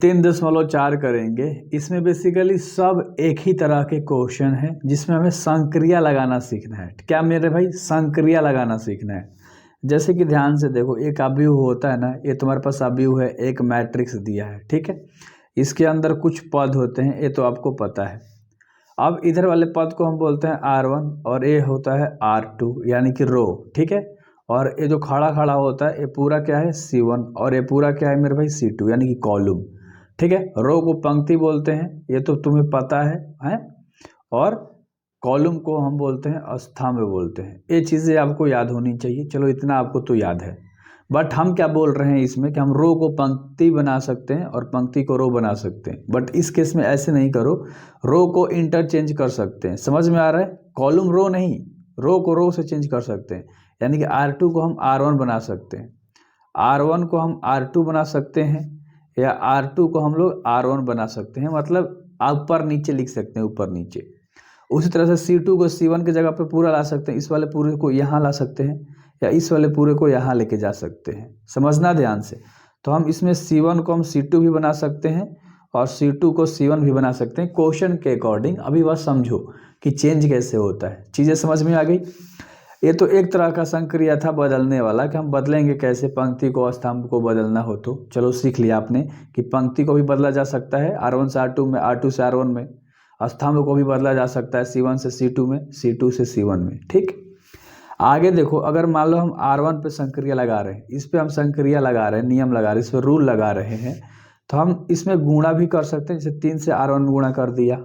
3.4 करेंगे। इसमें बेसिकली सब एक ही तरह के क्वेश्चन है जिसमें हमें संक्रिया लगाना सीखना है। क्या मेरे भाई, संक्रिया लगाना सीखना है। जैसे कि ध्यान से देखो, एक अवयव होता है ना, ये तुम्हारे पास अवयव है, एक मैट्रिक्स दिया है, ठीक है। इसके अंदर कुछ पद होते हैं, ये तो आपको पता है। अब इधर वाले पद को हम बोलते हैं R1 और ये होता है R2 यानी कि रो, ठीक है। और ये जो खड़ा खड़ा होता है ये पूरा क्या है, C1 और ये पूरा क्या है मेरे भाई, C2 यानी कि कॉलम, ठीक है। रो को पंक्ति बोलते हैं, ये तो तुम्हें पता है। और कॉलम को हम बोलते हैं स्तंभ बोलते हैं। ये चीज़ें आपको याद होनी चाहिए। चलो इतना आपको तो याद है, बट हम क्या बोल रहे हैं इसमें कि हम रो को पंक्ति बना सकते हैं और पंक्ति को रो बना सकते हैं। बट इस केस में ऐसे नहीं करो, रो को इंटरचेंज कर सकते हैं। समझ में आ रहा है, कॉलम रो नहीं, रो को रो से चेंज कर सकते हैं। यानी कि R2 को हम R1 बना सकते हैं, R1 को हम R2 बना सकते हैं, या R2 को हम लोग R1 बना सकते हैं। मतलब ऊपर नीचे लिख सकते हैं, ऊपर नीचे। उसी तरह से C2 को C1 की जगह पे पूरा ला सकते हैं, इस वाले पूरे को यहाँ ला सकते हैं, या इस वाले पूरे को यहाँ लेके जा सकते हैं। समझना ध्यान से। तो हम इसमें C1 को हम C2 भी बना सकते हैं और C2 को C1 भी बना सकते हैं, क्वेश्चन के अकॉर्डिंग। अभी बस समझो कि चेंज कैसे होता है, चीज़ें समझ में आ गई। ये तो एक तरह का संक्रिया था बदलने वाला, कि हम बदलेंगे कैसे, पंक्ति को स्तंभ को बदलना हो तो चलो सीख लिया आपने कि पंक्ति को भी बदला जा सकता है R1 से R2 में, R2 से R1 में। स्तंभ को भी बदला जा सकता है C1 से C2 में, C2 से C1 में, ठीक। आगे देखो, अगर मान लो हम R1 पे संक्रिया लगा रहे हैं, इस पे हम संक्रिया लगा रहे हैं, नियम लगा रहे हैं, इस पर रूल लगा रहे हैं, तो हम इसमें गुणा भी कर सकते हैं। जैसे 3 से R1 में गुणा कर दिया,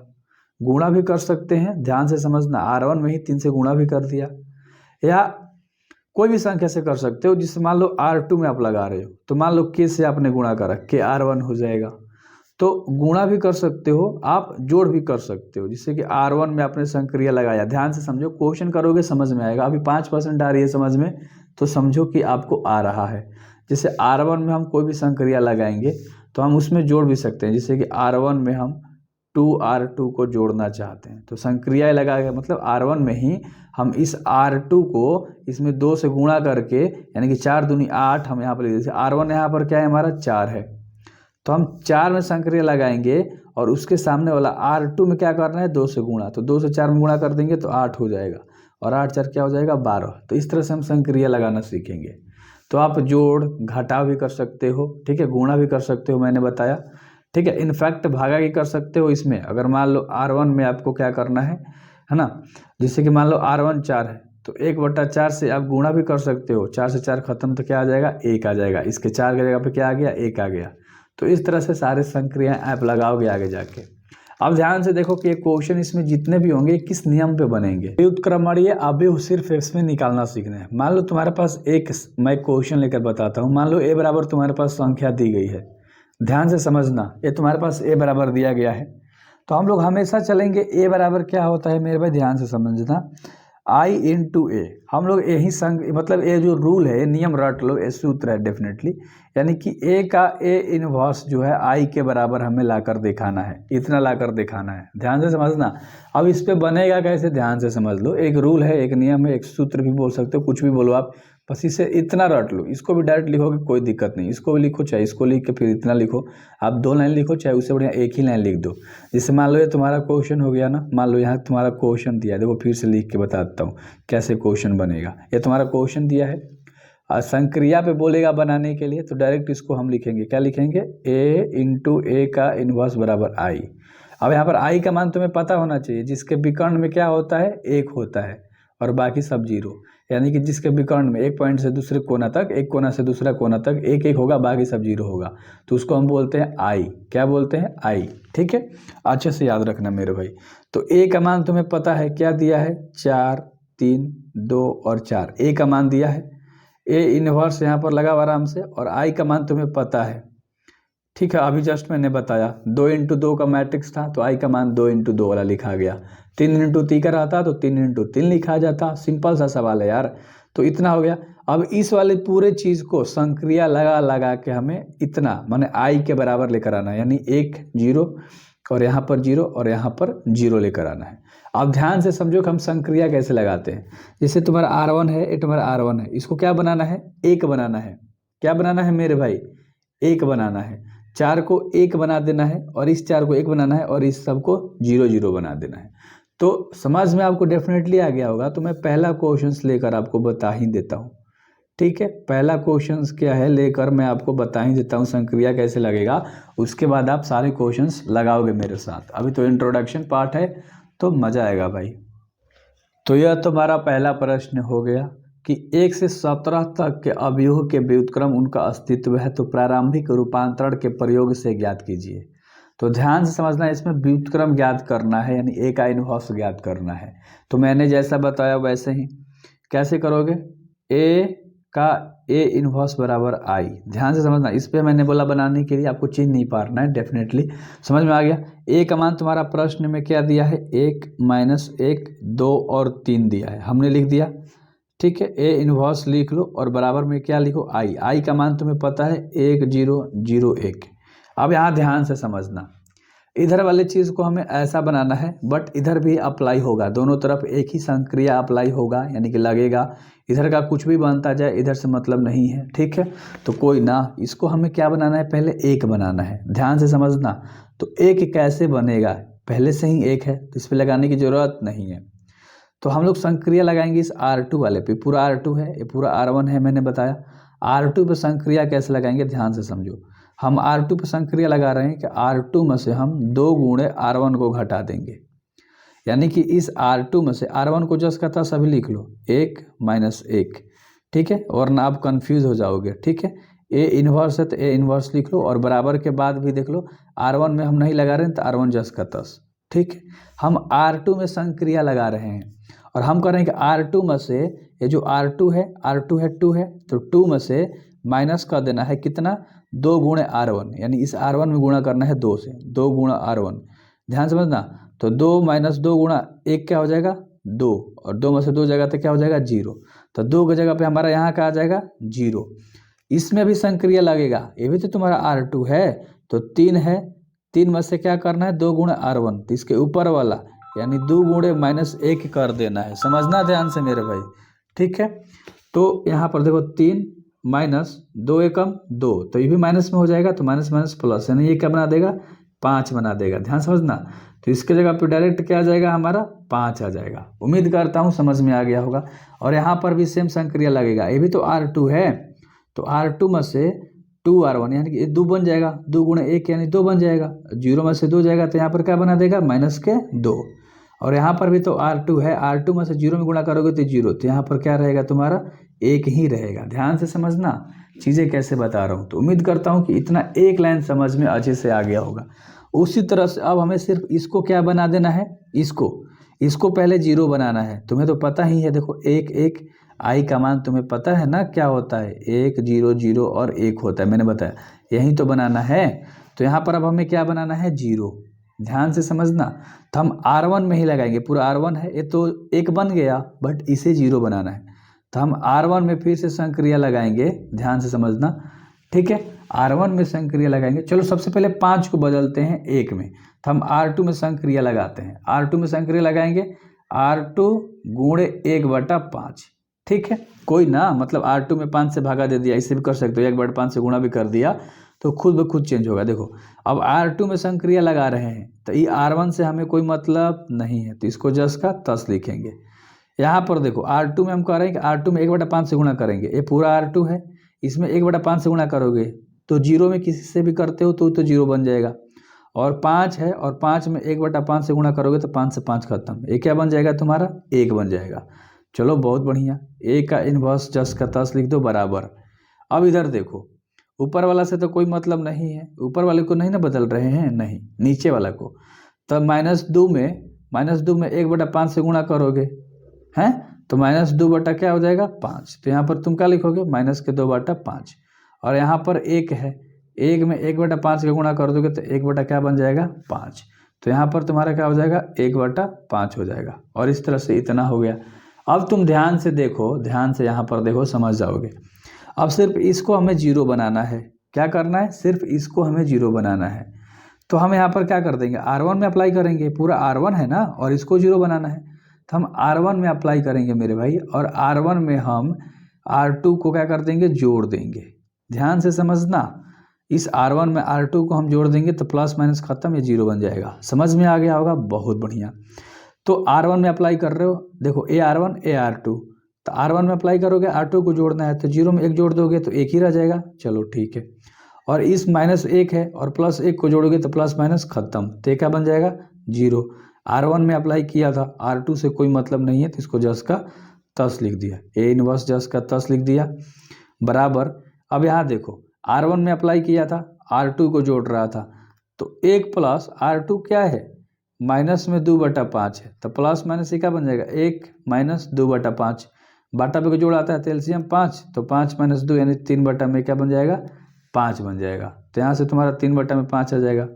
गुणा भी कर सकते हैं। ध्यान से समझना, R1 में ही 3 से गुणा भी कर दिया, या कोई भी संख्या से कर सकते हो। जिससे मान लो R2 में आप लगा रहे हो, तो मान लो K से आपने गुणा करा, K R1 हो जाएगा। तो गुणा भी कर सकते हो आप, जोड़ भी कर सकते हो। जिससे कि R1 में आपने संक्रिया लगाया। ध्यान से समझो, क्वेश्चन करोगे समझ में आएगा। अभी 5% आ रही है समझ में, तो समझो कि आपको आ रहा है। जैसे R1 में हम कोई भी संक्रिया लगाएंगे तो हम उसमें जोड़ भी सकते हैं। जैसे कि R1 में हम 2R2 को जोड़ना चाहते हैं, तो संक्रिया लगा के मतलब R1 में ही हम इस R2 को इसमें 2 से गुणा करके, यानी कि 4 दूनी 8 हम यहाँ पर लिख। जैसे R1 यहाँ पर क्या है हमारा, 4 है, तो हम 4 में संक्रिया लगाएंगे और उसके सामने वाला R2 में क्या करना है, 2 से गुणा। तो 2 से 4 में गुणा कर देंगे तो 8 हो जाएगा, और 8 4 क्या हो जाएगा, 12। तो इस तरह से हम संक्रिया लगाना सीखेंगे। तो आप जोड़ घटाव भी कर सकते हो, ठीक है, गुणा भी कर सकते हो, मैंने बताया, ठीक है। इनफैक्ट भागा भी कर सकते हो इसमें। अगर मान लो R1 में आपको क्या करना है ना, जैसे कि मान लो R1 4 है, तो 1/4 से आप गुणा भी कर सकते हो। 4 से 4 खत्म, तो क्या आ जाएगा, 1 आ जाएगा। इसके 4 की जगह पे क्या आ गया, 1 आ गया। तो इस तरह से सारे संक्रियाएं आप लगाओगे आगे जाके। अब ध्यान से देखो कि ये क्वेश्चन इसमें जितने भी होंगे किस नियम पे बनेंगे। व्युत्क्रमणीय अवयव सिर्फ इसमें निकालना सीखना है। मान लो तुम्हारे पास एक, मैं क्वेश्चन लेकर बताता हूँ। मान लो A बराबर तुम्हारे पास संख्या दी गई है, ध्यान से समझना। ये तुम्हारे पास A बराबर दिया गया है, तो हम लोग हमेशा चलेंगे A बराबर क्या होता है मेरे भाई, ध्यान से समझना, I इंटू ए। हम लोग यही मतलब ये जो रूल है, ये नियम रट लो, ये सूत्र है डेफिनेटली। यानी कि A का A इनवर्स जो है I के बराबर हमें लाकर दिखाना है, इतना लाकर दिखाना है। ध्यान से समझना। अब इस पे बनेगा कैसे, ध्यान से समझ लो। एक रूल है, एक नियम है, एक सूत्र भी बोल सकते हो, कुछ भी बोलो आप, बस इसे इतना रट लो। इसको भी डायरेक्ट लिखोगे कोई दिक्कत नहीं, इसको भी लिखो, चाहे इसको लिख के फिर इतना लिखो। आप 2 लाइन लिखो, चाहे उससे बढ़िया एक ही लाइन लिख दो। जैसे मान लो ये तुम्हारा क्वेश्चन हो गया ना, मान लो यहाँ तुम्हारा क्वेश्चन दिया है, देखो फिर से लिख के बताता हूँ कैसे क्वेश्चन बनेगा। ये तुम्हारा क्वेश्चन दिया है और संक्रिया पे बोलेगा बनाने के लिए, तो डायरेक्ट इसको हम लिखेंगे, क्या लिखेंगे, A इंटू ए का इनवर्स बराबर I। अब यहाँ पर I का मान तुम्हें पता होना चाहिए, जिसके विकर्ण में क्या होता है, 1 होता है और बाकी सब 0। यानी कि जिसके विकर्ण में एक पॉइंट से दूसरे कोना तक, एक कोना से दूसरा कोना तक 1 1 होगा, बाकी सब 0 होगा, तो उसको हम बोलते हैं I। क्या बोलते हैं, I, ठीक है। अच्छे से याद रखना मेरे भाई। तो A का मान तुम्हें पता है, क्या दिया है, 4 3 2 और 4, A का मान दिया है। A इनवर्स यहाँ पर लगा आराम से, और I का मान तुम्हें पता है, ठीक है। अभी जस्ट मैंने बताया 2 इंटू 2 का मैट्रिक्स था, तो I का मान 2 इंटू 2 वाला लिखा गया। 3 इंटू 3 का रहता तो 3 इंटू 3 लिखा जाता। सिंपल सा सवाल है यार। तो इतना हो गया। अब इस वाले पूरे चीज़ को संक्रिया लगा लगा के हमें इतना माने I के बराबर लेकर आना है, यानी 1 0 और यहाँ पर 0 और यहाँ पर 0 लेकर आना है। अब ध्यान से समझो कि हम संक्रिया कैसे लगाते हैं। जैसे तुम्हारा R1 है, ये तुम्हारा R1 है, इसको क्या बनाना है, 1 बनाना है। क्या बनाना है मेरे भाई, 1 बनाना है। 4 को 1 बना देना है और इस 4 को 1 बनाना है और इस सब को 0 0 बना देना है। तो समझ में आपको डेफिनेटली आ गया होगा। तो मैं पहला क्वेश्चन लेकर आपको बता ही देता हूँ, ठीक है। पहला क्वेश्चन क्या है लेकर मैं आपको बता ही देता हूँ संक्रिया कैसे लगेगा, उसके बाद आप सारे क्वेश्चंस लगाओगे मेरे साथ। अभी तो इंट्रोडक्शन पार्ट है तो मज़ा आएगा भाई। तो यह तुम्हारा पहला प्रश्न हो गया कि 1 से 17 तक के अवयवों के व्युत्क्रम उनका अस्तित्व है, तो प्रारंभिक रूपांतरण के प्रयोग से ज्ञात कीजिए। तो ध्यान से समझना, इसमें व्युत्क्रम ज्ञात करना है, यानी ए का इनवर्स ज्ञात करना है। तो मैंने जैसा बताया वैसे ही कैसे करोगे, ए का ए इनवर्स बराबर आई। ध्यान से समझना, इस पे मैंने बोला बनाने के लिए आपको चिन्ह नहीं पारना है, डेफिनेटली समझ में आ गया। ए का मान तुम्हारा प्रश्न में क्या दिया है, 1 -1 2 और 3 दिया है, हमने लिख दिया, ठीक है। ए इनवर्स लिख लो और बराबर में क्या लिखो, आई। आई का मान तुम्हें पता है 1 0 0 1। अब यहाँ ध्यान से समझना, इधर वाले चीज़ को हमें ऐसा बनाना है, बट इधर भी अप्लाई होगा, दोनों तरफ एक ही संक्रिया अप्लाई होगा, यानी कि लगेगा। इधर का कुछ भी बनता जाए, इधर से मतलब नहीं है, ठीक है। तो कोई ना, इसको हमें क्या बनाना है, पहले एक बनाना है। ध्यान से समझना, तो एक कैसे बनेगा, पहले से ही एक है तो इस पर लगाने की ज़रूरत नहीं है। तो हम लोग संक्रिया लगाएंगे इस R2 वाले पे, पूरा R2 है, ये पूरा R1 है, मैंने बताया। R2 पे संक्रिया कैसे लगाएंगे, ध्यान से समझो। हम R2 पे संक्रिया लगा रहे हैं कि R2 में से हम 2 गुणे R1 को घटा देंगे, यानी कि इस R2 में से R1 को जस का था सभी लिख लो, 1 -1, ठीक है, और ना आप कंफ्यूज हो जाओगे, ठीक है। ए इन्वर्स है तो ए इन्वर्स लिख लो, और बराबर के बाद भी देख लो, R1 में हम नहीं लगा रहे हैं तो R1 जस का तस, ठीक है। हम R2 में संक्रिया लगा रहे हैं और हम कह रहे हैं कि R2 में से ये जो R2 है 2 है, तो 2 में से माइनस कर देना है कितना, 2 गुणे R1, यानी इस R1 में गुणा करना है 2 से, 2 गुणा R1। ध्यान समझना, तो 2 - 2 गुणा 1 क्या हो जाएगा, 2, और 2 में से 2 जाएगा तो क्या हो जाएगा, 0। तो 2 की जगह पे हमारा यहाँ क्या आ जाएगा, 0। इसमें भी संक्रिया लगेगा, ये भी तो तुम्हारा R2 है, तो 3 है, 3 में से क्या करना है, 2 गुणे R1, तो इसके ऊपर वाला यानी 2 गुणे -1 कर देना है। समझना ध्यान से मेरे भाई, ठीक है। तो यहाँ पर देखो 3 - 2 एकम 2, तो ये भी माइनस में हो जाएगा, तो माइनस माइनस प्लस, यानी ये क्या बना देगा, 5 बना देगा। ध्यान समझना, तो इसके जगह पे डायरेक्ट क्या आ जाएगा, हमारा 5 आ जाएगा। उम्मीद करता हूँ समझ में आ गया होगा। और यहाँ पर भी सेम संक्रिया लगेगा, ये भी तो R2 है, तो R2 में से 2R1 यानी कि 2 बन जाएगा, 2 गुणे 1 यानी 2 बन जाएगा, 0 में से 2 जाएगा तो यहाँ पर क्या बना देगा, -2। और यहाँ पर भी तो R2 है, R2 में से 0 में गुणा करोगे तो 0, तो यहाँ पर क्या रहेगा तुम्हारा, 1 ही रहेगा। ध्यान से समझना चीज़ें कैसे बता रहा हूँ। तो उम्मीद करता हूँ कि इतना एक लाइन समझ में अच्छे से आ गया होगा। उसी तरह से अब हमें सिर्फ इसको क्या बना देना है, इसको पहले 0 बनाना है। तुम्हें तो पता ही है, देखो 1 1 आई का मान तुम्हें पता है ना क्या होता है, 1 0 0 और 1 होता है, मैंने बताया, यही तो बनाना है। तो यहाँ पर अब हमें क्या बनाना है, 0। ध्यान से समझना, तो हम R1 में ही लगाएंगे, पूरा R1 है, ये तो 1 बन गया, बट इसे 0 बनाना है, तो हम R1 में फिर से संक्रिया लगाएंगे। ध्यान से समझना, ठीक है, R1 में संक्रिया लगाएंगे। चलो सबसे पहले 5 को बदलते हैं 1 में, तो हम R2 में संक्रिया लगाते हैं। R2 में संक्रिया लगाएंगे, R2 गुणे 1/5, ठीक है। कोई ना, मतलब R2 में 5 से भागा दे दिया, इसे भी कर सकते हो, 1/5 से गुणा भी कर दिया तो खुद ब खुद चेंज होगा। देखो अब R2 में संक्रिया लगा रहे हैं, तो ये R1 से हमें कोई मतलब नहीं है, तो इसको जस का तस लिखेंगे। यहाँ पर देखो R2 में हम कह रहे हैं कि R2 में 1/5 से गुणा करेंगे, ये पूरा R2 है, इसमें 1/5 से गुणा करोगे तो 0 में किसी से भी करते हो तो 0 बन जाएगा। और 5 है, और 5 में 1/5 से गुणा करोगे तो 5 से 5 खत्म, ये क्या बन जाएगा तुम्हारा, 1 बन जाएगा। चलो बहुत बढ़िया, ए का इन्वर्स जस का तस लिख दो बराबर। अब इधर देखो, ऊपर वाला से तो कोई मतलब नहीं है, ऊपर वाले को नहीं ना बदल रहे हैं, नहीं, नीचे वाला को। तब -2 में 1/5 से गुणा करोगे हैं, तो -2 बटा क्या हो जाएगा, 5। तो यहाँ पर तुम क्या लिखोगे, -2/5। और यहाँ पर 1 है, 1 में 1/5 से गुणा कर दोगे तो 1 बटा क्या बन जाएगा, 5। तो यहाँ पर तुम्हारा क्या हो जाएगा, 1/5 हो जाएगा। और इस तरह से इतना हो गया। अब तुम ध्यान से देखो, ध्यान से यहाँ पर देखो, समझ जाओगे। अब सिर्फ इसको हमें 0 बनाना है। क्या करना है, सिर्फ इसको हमें 0 बनाना है। तो हम यहाँ पर क्या कर देंगे, R1 में अप्लाई करेंगे, पूरा R1 है ना, और इसको 0 बनाना है, तो हम R1 में अप्लाई करेंगे मेरे भाई, और R1 में हम R2 को क्या कर देंगे, जोड़ देंगे। ध्यान से समझना, इस R1 में R2 को हम जोड़ देंगे तो प्लस माइनस खत्म, ये जीरो बन जाएगा। समझ में आ गया होगा, बहुत बढ़िया। तो R1 में अप्लाई कर रहे हो, देखो AR1 AR2, तो R1 में अप्लाई करोगे, R2 को जोड़ना है तो जीरो में एक जोड़ दोगे तो एक ही रह जाएगा। चलो ठीक है, और इस माइनस एक है और प्लस एक को जोड़ोगे तो प्लस माइनस खत्म, तो ये क्या बन जाएगा, जीरो। R1 में अप्लाई किया था, R2 से कोई मतलब नहीं है तो इसको जस का तस लिख दिया, ए इनवर्स जस का तस लिख दिया, बराबर। अब यहाँ देखो R1 में अप्लाई किया था, R2 को जोड़ रहा था, तो एक प्लस R2 क्या है, माइनस में 2/5 है, तो प्लस माइनस ये क्या बन जाएगा, एक माइनस 2/5, बाटा पे को जोड़ आता है तो एलसीएम 5, तो 5 माइनस 2 यानी 3 में क्या बन जाएगा, 5 बन जाएगा। तो यहाँ से तुम्हारा 3/5 आ जाएगा।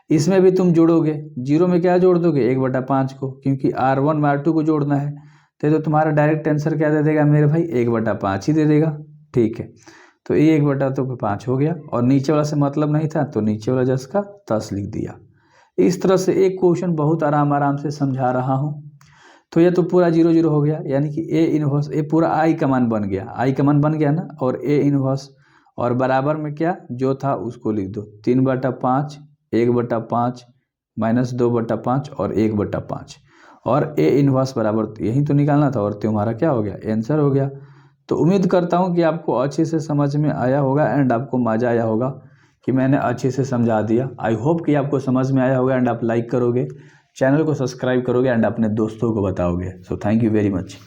इसमें भी तुम जोड़ोगे, जीरो में क्या जोड़ दोगे, 1/5 को, क्योंकि R1 में R2 को जोड़ना है, तो तुम्हारा डायरेक्ट आंसर क्या दे देगा मेरे भाई, 1/5 ही दे देगा। ठीक है, तो ये 1/5 हो गया, और नीचे वाला से मतलब नहीं था तो नीचे वाला जस का तस लिख दिया। इस तरह से एक क्वेश्चन बहुत आराम से समझा रहा हूँ। तो ये तो पूरा 0 0 हो गया, यानी कि ए इनवर्स, ये पूरा आई का मान बन गया, आई का मान बन गया ना, और ए इनवर्स, और बराबर में क्या जो था उसको लिख दो, 3/5, 1/5, माइनस 2/5 और 1/5, और ए इनवर्स बराबर यही तो निकालना था, और तुम्हारा क्या हो गया, आंसर हो गया। तो उम्मीद करता हूँ कि आपको अच्छे से समझ में आया होगा एंड आपको मज़ा आया होगा कि मैंने अच्छे से समझा दिया। आई होप कि आपको समझ में आया होगा एंड आप लाइक करोगे, चैनल को सब्सक्राइब करोगे एंड अपने दोस्तों को बताओगे। So thank you very much.